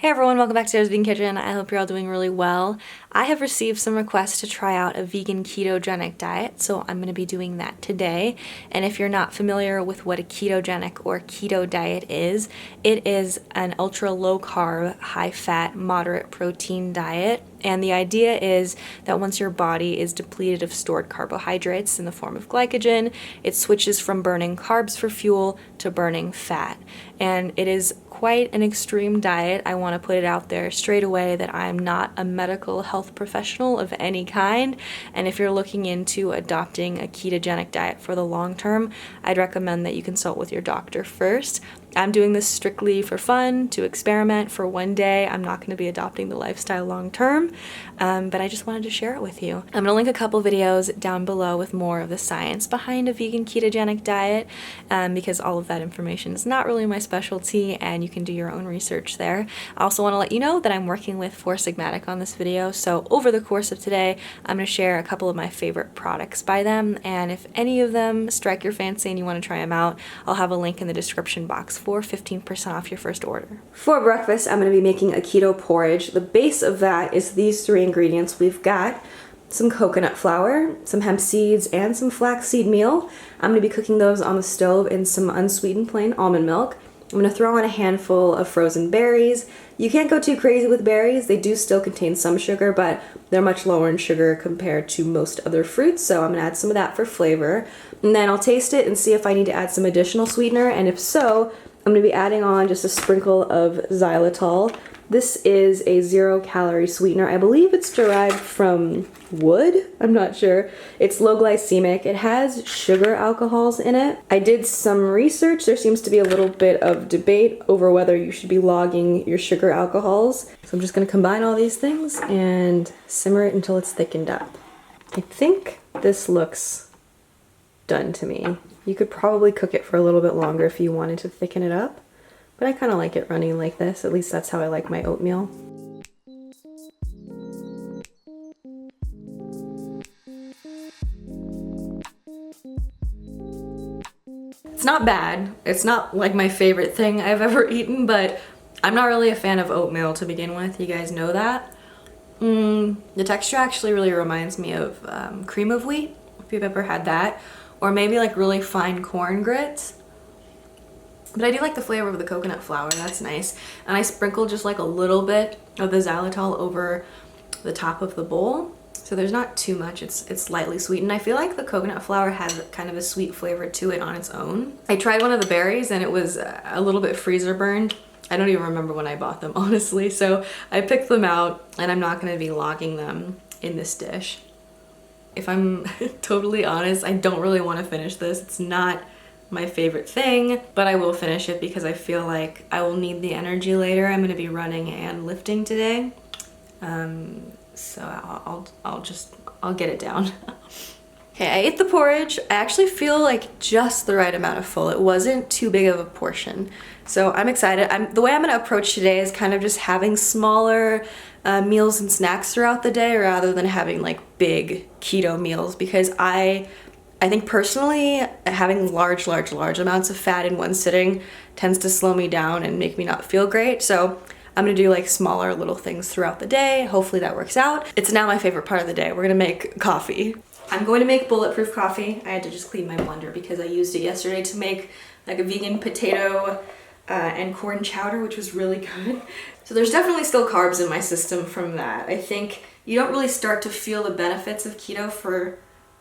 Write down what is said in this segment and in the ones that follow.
Hey everyone, welcome back to Sarah's Vegan Kitchen. I hope you're all doing really well. I have received some requests to try out a vegan ketogenic diet, so I'm going to be doing that today. And if you're not familiar with what a ketogenic or keto diet is, it is an ultra low carb, high fat, moderate protein diet. And the idea is that once your body is depleted of stored carbohydrates in the form of glycogen, it switches from burning carbs for fuel to burning fat. And it is quite an extreme diet. I want to put it out there straight away that I'm not a medical health professional of any kind. And if you're looking into adopting a ketogenic diet for the long term, I'd recommend that you consult with your doctor first. I'm doing this strictly for fun, to experiment for one day. I'm not going to be adopting the lifestyle long term, but I just wanted to share it with you. I'm going to link a couple videos down below with more of the science behind a vegan ketogenic diet, because all of that information is not really my specialty and you can do your own research there. I also want to let you know that I'm working with Four Sigmatic on this video, so over the course of today, I'm going to share a couple of my favorite products by them, and if any of them strike your fancy and you want to try them out, I'll have a link in the description box for 15% off your first order. For breakfast, I'm going to be making a keto porridge. The base of that is these three ingredients. We've got some coconut flour, some hemp seeds, and some flaxseed meal. I'm going to be cooking those on the stove in some unsweetened plain almond milk. I'm going to throw in a handful of frozen berries. You can't go too crazy with berries. They do still contain some sugar, but they're much lower in sugar compared to most other fruits, so I'm going to add some of that for flavor. And then I'll taste it and see if I need to add some additional sweetener, and if so, I'm going to be adding on just a sprinkle of xylitol. This is a 0-calorie sweetener. I believe it's derived from wood. I'm not sure. It's low glycemic. It has sugar alcohols in it. I did some research. There seems to be a little bit of debate over whether you should be logging your sugar alcohols. So I'm just going to combine all these things and simmer it until it's thickened up. I think this looks done to me. You could probably cook it for a little bit longer if you wanted to thicken it up, but I kind of like it running like this. At least that's how I like my oatmeal. It's not bad. It's not like my favorite thing I've ever eaten, but I'm not really a fan of oatmeal to begin with. You guys know that. The texture actually really reminds me of cream of wheat, if you've ever had that. Or maybe like really fine corn grits. But I do like the flavor of the coconut flour, that's nice. And I sprinkle just like a little bit of the xylitol over the top of the bowl. So there's not too much, it's lightly sweetened. I feel like the coconut flour has kind of a sweet flavor to it on its own. I tried one of the berries and it was a little bit freezer burned. I don't even remember when I bought them, honestly. So I picked them out and I'm not gonna be logging them in this dish. If I'm totally honest, I don't really want to finish this. It's not my favorite thing, but I will finish it because I feel like I will need the energy later. I'm going to be running and lifting today. So I'll get it down. Okay, I ate the porridge. I actually feel like just the right amount of full. It wasn't too big of a portion. So I'm excited. The way I'm going to approach today is kind of just having smaller meals and snacks throughout the day rather than having like big keto meals, because I think personally having large amounts of fat in one sitting tends to slow me down and make me not feel great. So I'm gonna do like smaller little things throughout the day. Hopefully that works out. It's now my favorite part of the day. We're gonna make coffee. I'm going to make bulletproof coffee. I had to just clean my blender because I used it yesterday to make like a vegan potato and corn chowder, which was really good. So there's definitely still carbs in my system from that. I think you don't really start to feel the benefits of keto for,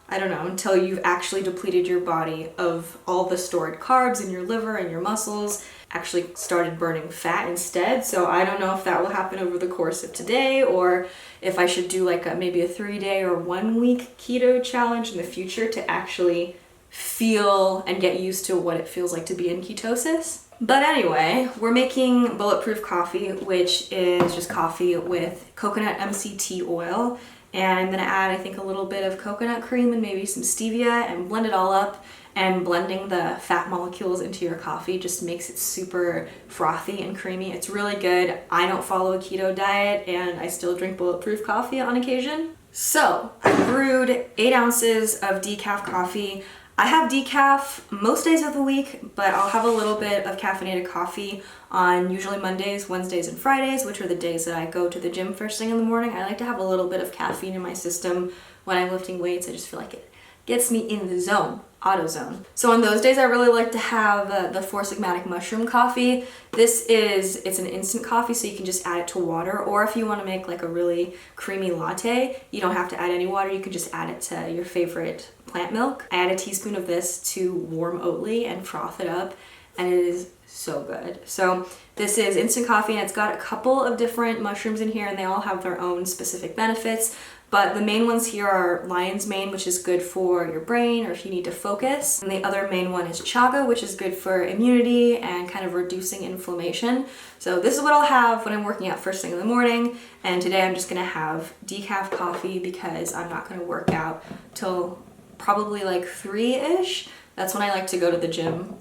I don't know, until you've actually depleted your body of all the stored carbs in your liver and your muscles, actually started burning fat instead. So I don't know if that will happen over the course of today or if I should do like maybe a 3-day or 1-week keto challenge in the future to actually feel and get used to what it feels like to be in ketosis. But anyway, we're making bulletproof coffee, which is just coffee with coconut MCT oil. And I'm gonna add, I think, a little bit of coconut cream and maybe some stevia and blend it all up. And blending the fat molecules into your coffee just makes it super frothy and creamy. It's really good. I don't follow a keto diet and I still drink bulletproof coffee on occasion. So I brewed 8 ounces of decaf coffee. I have decaf most days of the week, but I'll have a little bit of caffeinated coffee on usually Mondays, Wednesdays, and Fridays, which are the days that I go to the gym first thing in the morning. I like to have a little bit of caffeine in my system when I'm lifting weights. I just feel like it gets me in the zone, auto zone. So on those days, I really like to have the Four Sigmatic mushroom coffee. It's an instant coffee, so you can just add it to water, or if you want to make like a really creamy latte, you don't have to add any water. You can just add it to your favorite plant milk. I add a teaspoon of this to warm Oatly and froth it up, and it is so good. So this is instant coffee, and it's got a couple of different mushrooms in here, and they all have their own specific benefits. But the main ones here are lion's mane, which is good for your brain or if you need to focus. And the other main one is chaga, which is good for immunity and kind of reducing inflammation. So this is what I'll have when I'm working out first thing in the morning. And today I'm just gonna have decaf coffee because I'm not gonna work out till probably like 3-ish. That's when I like to go to the gym.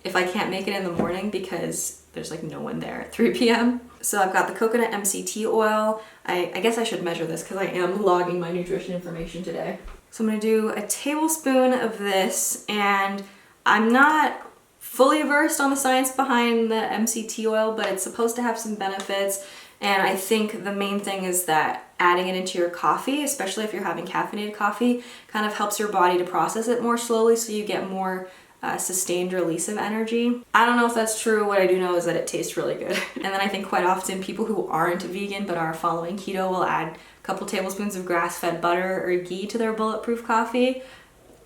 If I can't make it in the morning because there's like no one there at 3 p.m. So I've got the coconut MCT oil. I guess I should measure this because I am logging my nutrition information today. So I'm gonna do a tablespoon of this, and I'm not fully versed on the science behind the MCT oil, but it's supposed to have some benefits. And I think the main thing is that adding it into your coffee, especially if you're having caffeinated coffee, kind of helps your body to process it more slowly so you get more sustained release of energy. I don't know if that's true. What I do know is that it tastes really good. And then I think quite often people who aren't vegan but are following keto will add a couple tablespoons of grass-fed butter or ghee to their bulletproof coffee.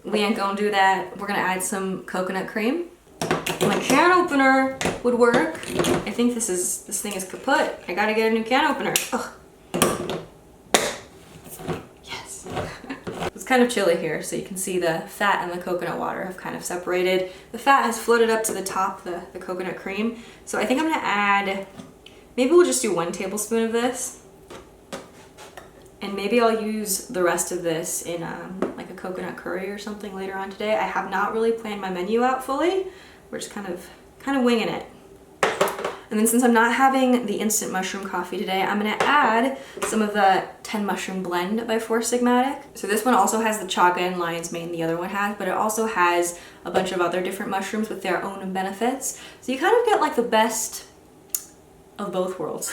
We ain't gonna do that. We're gonna add some coconut cream. My can opener would work. I think this thing is kaput. I gotta get a new can opener. Ugh. Yes. It's kind of chilly here, so you can see the fat and the coconut water have kind of separated. The fat has floated up to the top, the coconut cream. So I think I'm gonna add, maybe we'll just do 1 tablespoon of this. And maybe I'll use the rest of this in like a coconut curry or something later on today. I have not really planned my menu out fully. We're just kind of winging it. And then since I'm not having the instant mushroom coffee today, I'm gonna add some of the 10 mushroom blend by Four Sigmatic. So this one also has the chaga and lion's mane, the other one has, but it also has a bunch of other different mushrooms with their own benefits. So you kind of get like the best of both worlds.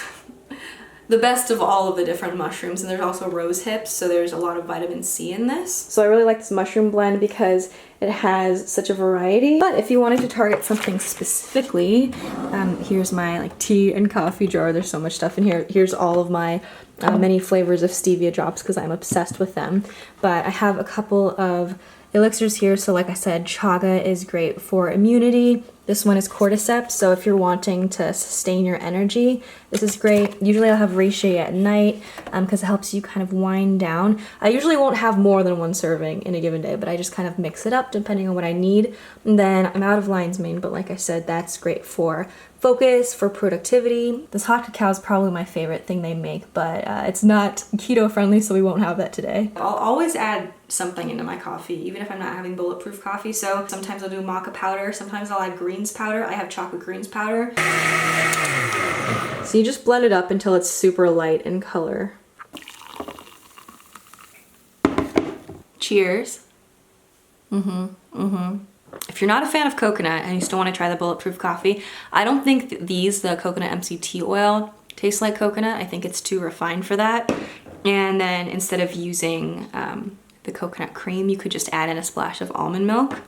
The best of all of the different mushrooms, and there's also rose hips, so there's a lot of vitamin C in this. So I really like this mushroom blend because it has such a variety. But if you wanted to target something specifically, here's my like tea and coffee jar. There's so much stuff in here. Here's all of my many flavors of stevia drops because I'm obsessed with them. But I have a couple of elixirs here. So like I said, chaga is great for immunity. This one is cordyceps, so if you're wanting to sustain your energy, this is great. Usually I'll have reishi at night because it helps you kind of wind down. I usually won't have more than 1 serving in a given day, but I just kind of mix it up depending on what I need. And then I'm out of lion's mane, but like I said, that's great for focus, for productivity. This hot cacao is probably my favorite thing they make, but it's not keto friendly, so we won't have that today. I'll always add something into my coffee, even if I'm not having bulletproof coffee. So sometimes I'll do maca powder, sometimes I'll add greens powder. I have chocolate greens powder. So you just blend it up until it's super light in color. Cheers. If you're not a fan of coconut and you still want to try the bulletproof coffee, I don't think the coconut MCT oil tastes like coconut. I think it's too refined for that. And then instead of using the coconut cream, you could just add in a splash of almond milk.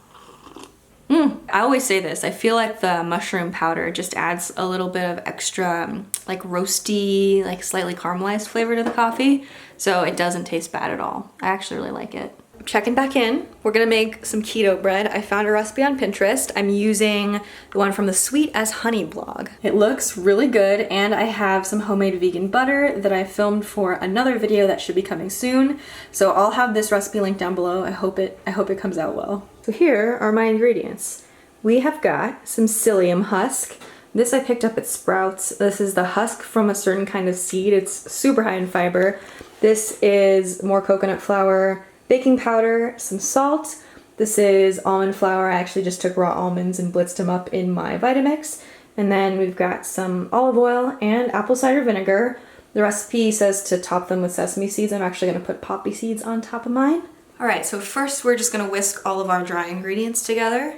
I always say this, I feel like the mushroom powder just adds a little bit of extra like roasty, like slightly caramelized flavor to the coffee. So it doesn't taste bad at all. I actually really like it. Checking back in, we're gonna make some keto bread. I found a recipe on Pinterest. I'm using the one from the Sweet as Honey blog. It looks really good, and I have some homemade vegan butter that I filmed for another video that should be coming soon. So I'll have this recipe linked down below. I hope it comes out well. So here are my ingredients. We have got some psyllium husk. This I picked up at Sprouts. This is the husk from a certain kind of seed. It's super high in fiber. This is more coconut flour, baking powder, some salt. This is almond flour. I actually just took raw almonds and blitzed them up in my Vitamix. And then we've got some olive oil and apple cider vinegar. The recipe says to top them with sesame seeds. I'm actually gonna put poppy seeds on top of mine. All right, so first we're just gonna whisk all of our dry ingredients together.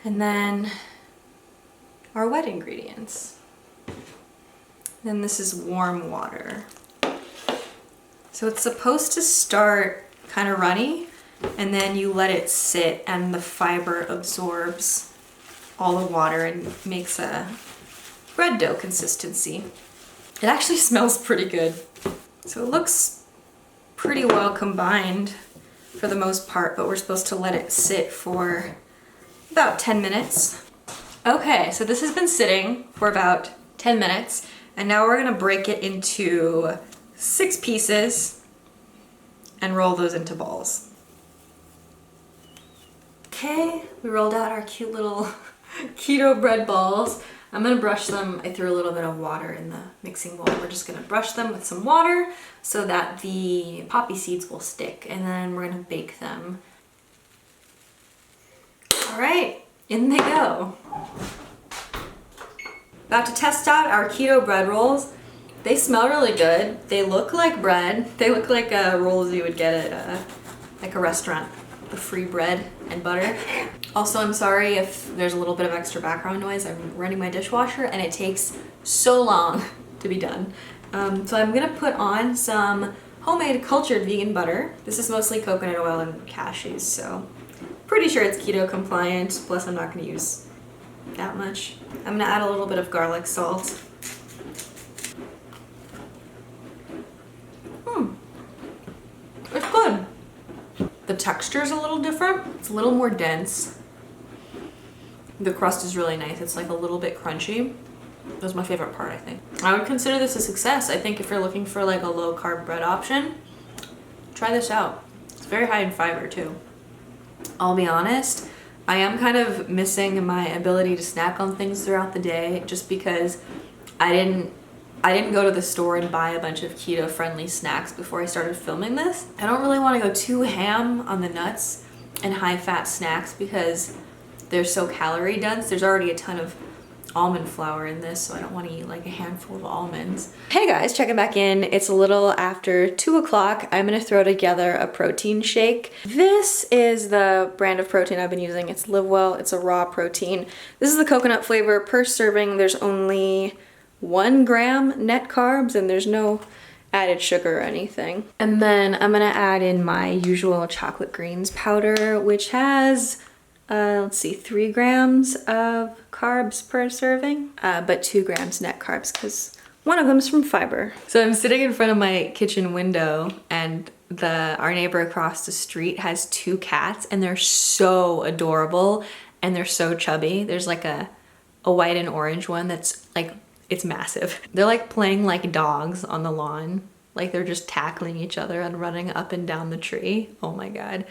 And then our wet ingredients. Then this is warm water. So it's supposed to start kind of runny, and then you let it sit and the fiber absorbs all the water and makes a bread dough consistency. It actually smells pretty good. So it looks pretty well combined for the most part, but we're supposed to let it sit for about 10 minutes. Okay, so this has been sitting for about 10 minutes, and now we're gonna break it into 6 pieces and roll those into balls. Okay, we rolled out our cute little keto bread balls. I'm gonna brush them. I threw a little bit of water in the mixing bowl. We're just gonna brush them with some water so that the poppy seeds will stick, and then we're gonna bake them. All right, in they go. About to test out our keto bread rolls. They smell really good. They look like bread. They look like rolls you would get at like a restaurant, the free bread and butter. Also, I'm sorry if there's a little bit of extra background noise. I'm running my dishwasher and it takes so long to be done. So I'm gonna put on some homemade cultured vegan butter. This is mostly coconut oil and cashews, so pretty sure it's keto compliant, plus I'm not gonna use that much. I'm gonna add a little bit of garlic salt. It's good. The texture is a little different. It's a little more dense. The crust is really nice. It's like a little bit crunchy. That's my favorite part, I think. I would consider this a success. I think if you're looking for like a low carb bread option, try this out. It's very high in fiber too. I'll be honest, I am kind of missing my ability to snack on things throughout the day just because I didn't go to the store and buy a bunch of keto friendly snacks before I started filming this. I don't really want to go too ham on the nuts and high fat snacks because they're so calorie dense. There's already a ton of almond flour in this, so I don't want to eat like a handful of almonds. Hey guys, checking back in. It's a little after 2 o'clock. I'm gonna throw together a protein shake. This is the brand of protein I've been using. It's Live Well. It's a raw protein. This is the coconut flavor. Per serving, there's only 1 gram net carbs and there's no added sugar or anything. And then I'm gonna add in my usual chocolate greens powder, which has let's see, 3 grams of carbs per serving, but 2 grams net carbs because one of them is from fiber. So I'm sitting in front of my kitchen window and our neighbor across the street has 2 cats and they're so adorable and they're so chubby. There's like a white and orange one that's like, it's massive. They're like playing like dogs on the lawn. Like they're just tackling each other and running up and down the tree. Oh my God.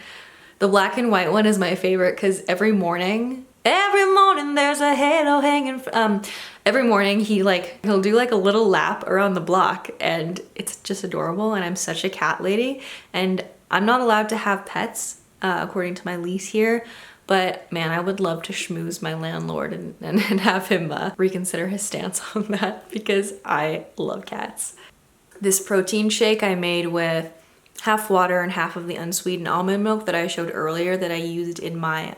The black and white one is my favorite because every morning there's a halo hanging. Every morning he'll do like a little lap around the block and it's just adorable. And I'm such a cat lady and I'm not allowed to have pets according to my lease here. But man, I would love to schmooze my landlord and have him reconsider his stance on that because I love cats. This protein shake I made with half water and half of the unsweetened almond milk that I showed earlier that I used in my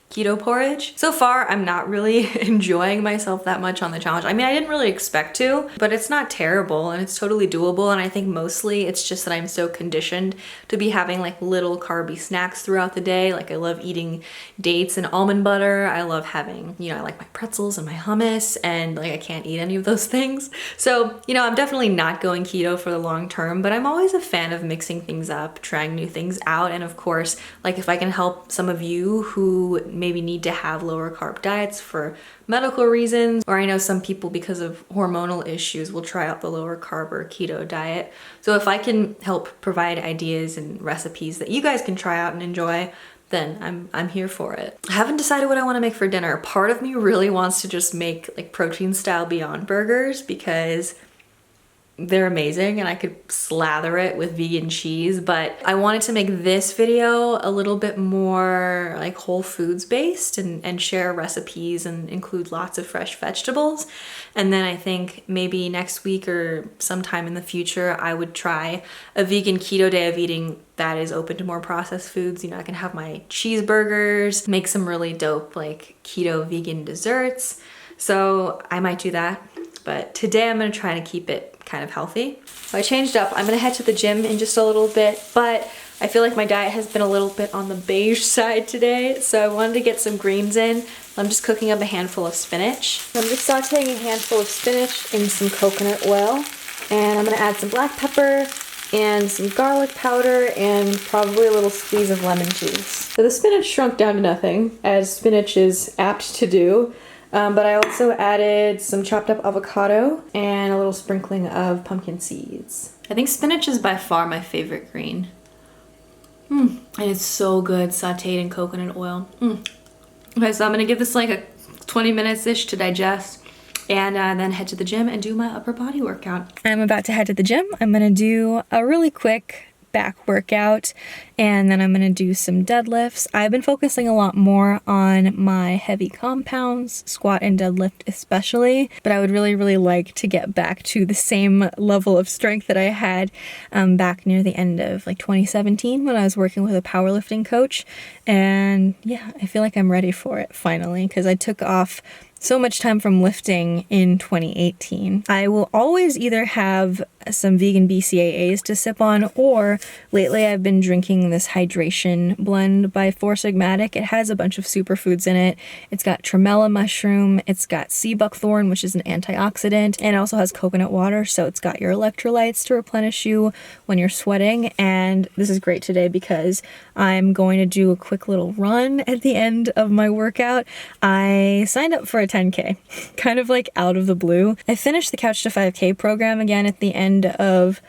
keto porridge. So far, I'm not really enjoying myself that much on the challenge. I mean, I didn't really expect to, but it's not terrible and it's totally doable. And I think mostly it's just that I'm so conditioned to be having like little carby snacks throughout the day. Like I love eating dates and almond butter. I love having, I like my pretzels and my hummus and like I can't eat any of those things. So, I'm definitely not going keto for the long term, but I'm always a fan of mixing things up, trying new things out. And of course, like if I can help some of you who maybe need to have lower carb diets for medical reasons, or I know some people because of hormonal issues will try out the lower carb or keto diet. So if I can help provide ideas and recipes that you guys can try out and enjoy, then I'm here for it. I haven't decided what I want to make for dinner. Part of me really wants to just make like protein style Beyond Burgers because they're amazing and I could slather it with vegan cheese, but I wanted to make this video a little bit more like whole foods based and share recipes and include lots of fresh vegetables. And then I think maybe next week or sometime in the future, I would try a vegan keto day of eating that is open to more processed foods. You know, I can have my cheeseburgers, make some really dope like keto vegan desserts. So I might do that. But today I'm gonna try to keep it kind of healthy. So I changed up. I'm gonna head to the gym in just a little bit, but I feel like my diet has been a little bit on the beige side today, so I wanted to get some greens in. I'm just cooking up a handful of spinach. I'm just sauteing a handful of spinach in some coconut oil, and I'm gonna add some black pepper and some garlic powder and probably a little squeeze of lemon juice. So the spinach shrunk down to nothing, as spinach is apt to do. But I also added some chopped up avocado and a little sprinkling of pumpkin seeds. I think spinach is by far my favorite green. And it's so good sauteed in coconut oil. Okay, so I'm gonna give this like a 20 minutes-ish to digest and then head to the gym and do my upper body workout. I'm about to head to the gym. I'm gonna do a really quick back workout and then I'm gonna do some deadlifts. I've been focusing a lot more on my heavy compounds, squat and deadlift especially, but I would really like to get back to the same level of strength that I had back near the end of like 2017 when I was working with a powerlifting coach. And yeah, I feel like I'm ready for it finally, because I took off so much time from lifting in 2018. I will always either have some vegan BCAAs to sip on, or lately I've been drinking this hydration blend by Four Sigmatic. It has a bunch of superfoods in it. It's got tremella mushroom, it's got sea buckthorn, which is an antioxidant, and it also has coconut water, so it's got your electrolytes to replenish you when you're sweating. And this is great today because I'm going to do a quick little run at the end of my workout. I signed up for a 10K, kind of like out of the blue. I finished the Couch to 5K program again at the end of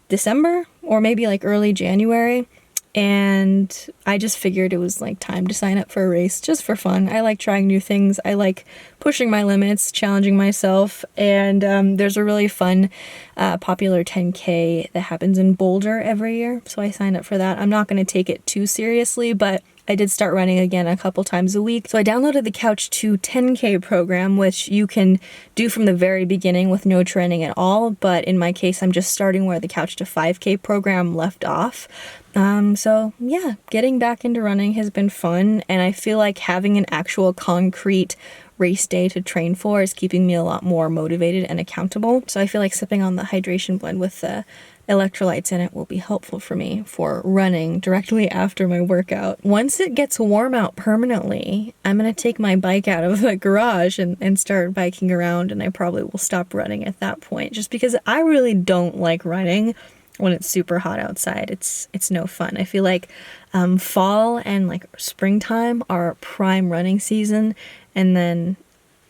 December or maybe like early January, and I just figured it was like time to sign up for a race just for fun. I like trying new things. I like pushing my limits, challenging myself, and there's a really fun popular 10K that happens in Boulder every year, so I signed up for that. I'm not going to take it too seriously, but I did start running again a couple times a week. So I downloaded the Couch to 10K program, which you can do from the very beginning with no training at all. But in my case, I'm just starting where the Couch to 5K program left off. So yeah, getting back into running has been fun. And I feel like having an actual concrete race day to train for is keeping me a lot more motivated and accountable. So I feel like sipping on the hydration blend with the electrolytes in it will be helpful for me for running directly after my workout. Once it gets warm out permanently, I'm gonna take my bike out of the garage and start biking around, and I probably will stop running at that point, just because I really don't like running when it's super hot outside. It's no fun. I feel like fall and like springtime are prime running season, and then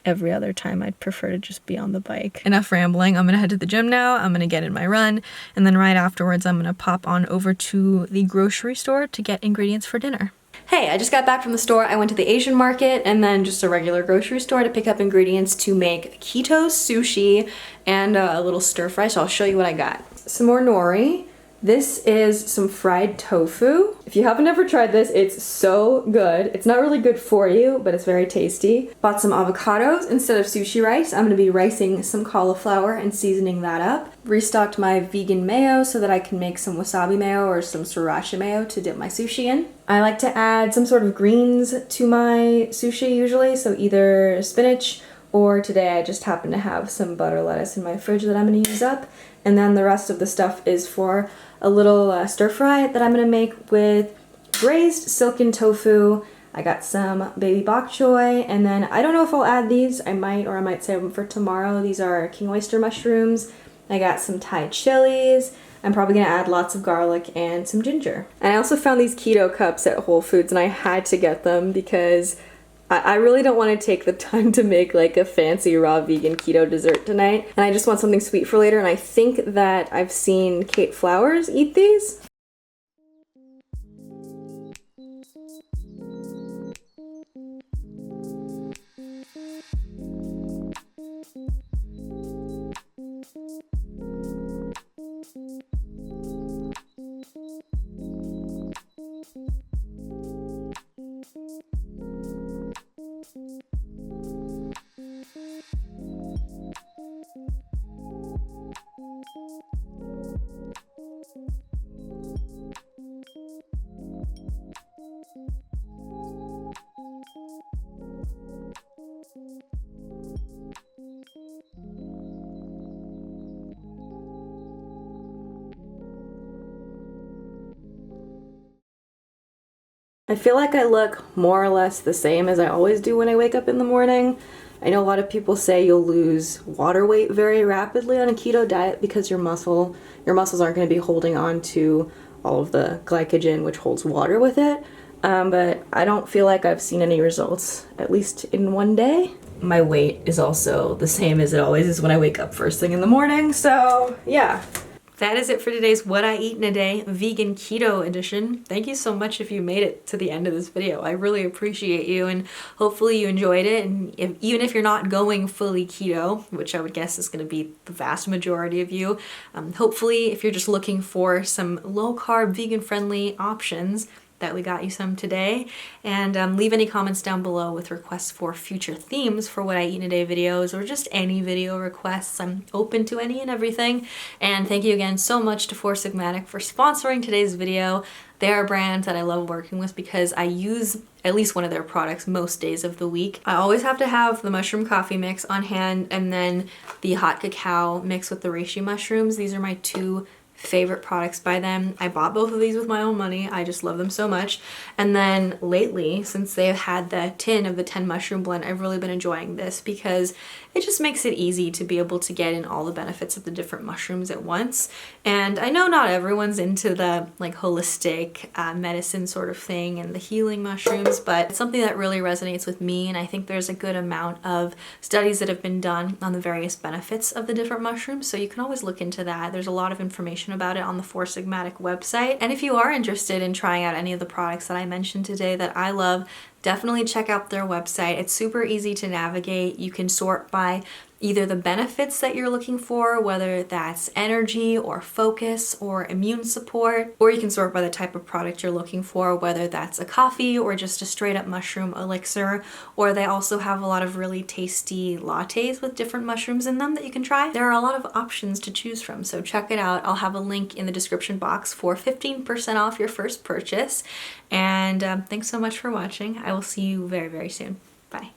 every other time I'd prefer to just be on the bike. Enough rambling. I'm gonna head to the gym now. I'm gonna get in my run, and then right afterwards I'm gonna pop on over to the grocery store to get ingredients for dinner. Hey, I just got back from the store. I went to the Asian market and then just a regular grocery store to pick up ingredients to make keto sushi and a little stir fry, so I'll show you what I got. Some more nori. This is some fried tofu. If you haven't ever tried this, it's so good. It's not really good for you, but it's very tasty. Bought some avocados instead of sushi rice. I'm gonna be ricing some cauliflower and seasoning that up. Restocked my vegan mayo so that I can make some wasabi mayo or some sriracha mayo to dip my sushi in. I like to add some sort of greens to my sushi usually, so either spinach, or today I just happen to have some butter lettuce in my fridge that I'm gonna use up. And then the rest of the stuff is for a little stir fry that I'm gonna make with braised silken tofu. I got some baby bok choy, and then I don't know if I'll add these. I might, or I might save them for tomorrow. These are king oyster mushrooms. I got some Thai chilies. I'm probably gonna add lots of garlic and some ginger. And I also found these Keto Cups at Whole Foods, and I had to get them because I really don't want to take the time to make like a fancy raw vegan keto dessert tonight, and I just want something sweet for later, and I think that I've seen Kate Flowers eat these. I feel like I look more or less the same as I always do when I wake up in the morning. I know a lot of people say you'll lose water weight very rapidly on a keto diet because your muscles aren't going to be holding on to all of the glycogen which holds water with it. But I don't feel like I've seen any results, at least in one day. My weight is also the same as it always is when I wake up first thing in the morning, so yeah. That is it for today's What I Eat in a Day Vegan Keto Edition. Thank you so much if you made it to the end of this video. I really appreciate you, and hopefully you enjoyed it. And even if you're not going fully keto, which I would guess is going to be the vast majority of you, hopefully if you're just looking for some low-carb, vegan-friendly options, that we got you some today. And leave any comments down below with requests for future themes for What I Eat in a Day videos, or just any video requests. I'm open to any and everything. And thank you again so much to Four Sigmatic for sponsoring today's video. They're a brand that I love working with because I use at least one of their products most days of the week. I always have to have the mushroom coffee mix on hand, and then the hot cacao mix with the reishi mushrooms. These are my two favorite products by them. I bought both of these with my own money. I just love them so much. And then lately, since they've had the tin of the 10 mushroom blend, I've really been enjoying this because it just makes it easy to be able to get in all the benefits of the different mushrooms at once. And I know not everyone's into the like holistic medicine sort of thing and the healing mushrooms, but it's something that really resonates with me, and I think there's a good amount of studies that have been done on the various benefits of the different mushrooms, so you can always look into that. There's a lot of information about it on the Four Sigmatic website. And if you are interested in trying out any of the products that I mentioned today that I love, definitely check out their website. It's super easy to navigate. You can sort by either the benefits that you're looking for, whether that's energy or focus or immune support, or you can sort by the type of product you're looking for, whether that's a coffee or just a straight up mushroom elixir, or they also have a lot of really tasty lattes with different mushrooms in them that you can try. There are a lot of options to choose from, so check it out. I'll have a link in the description box for 15% off your first purchase. And thanks so much for watching. I will see you very, very soon. Bye.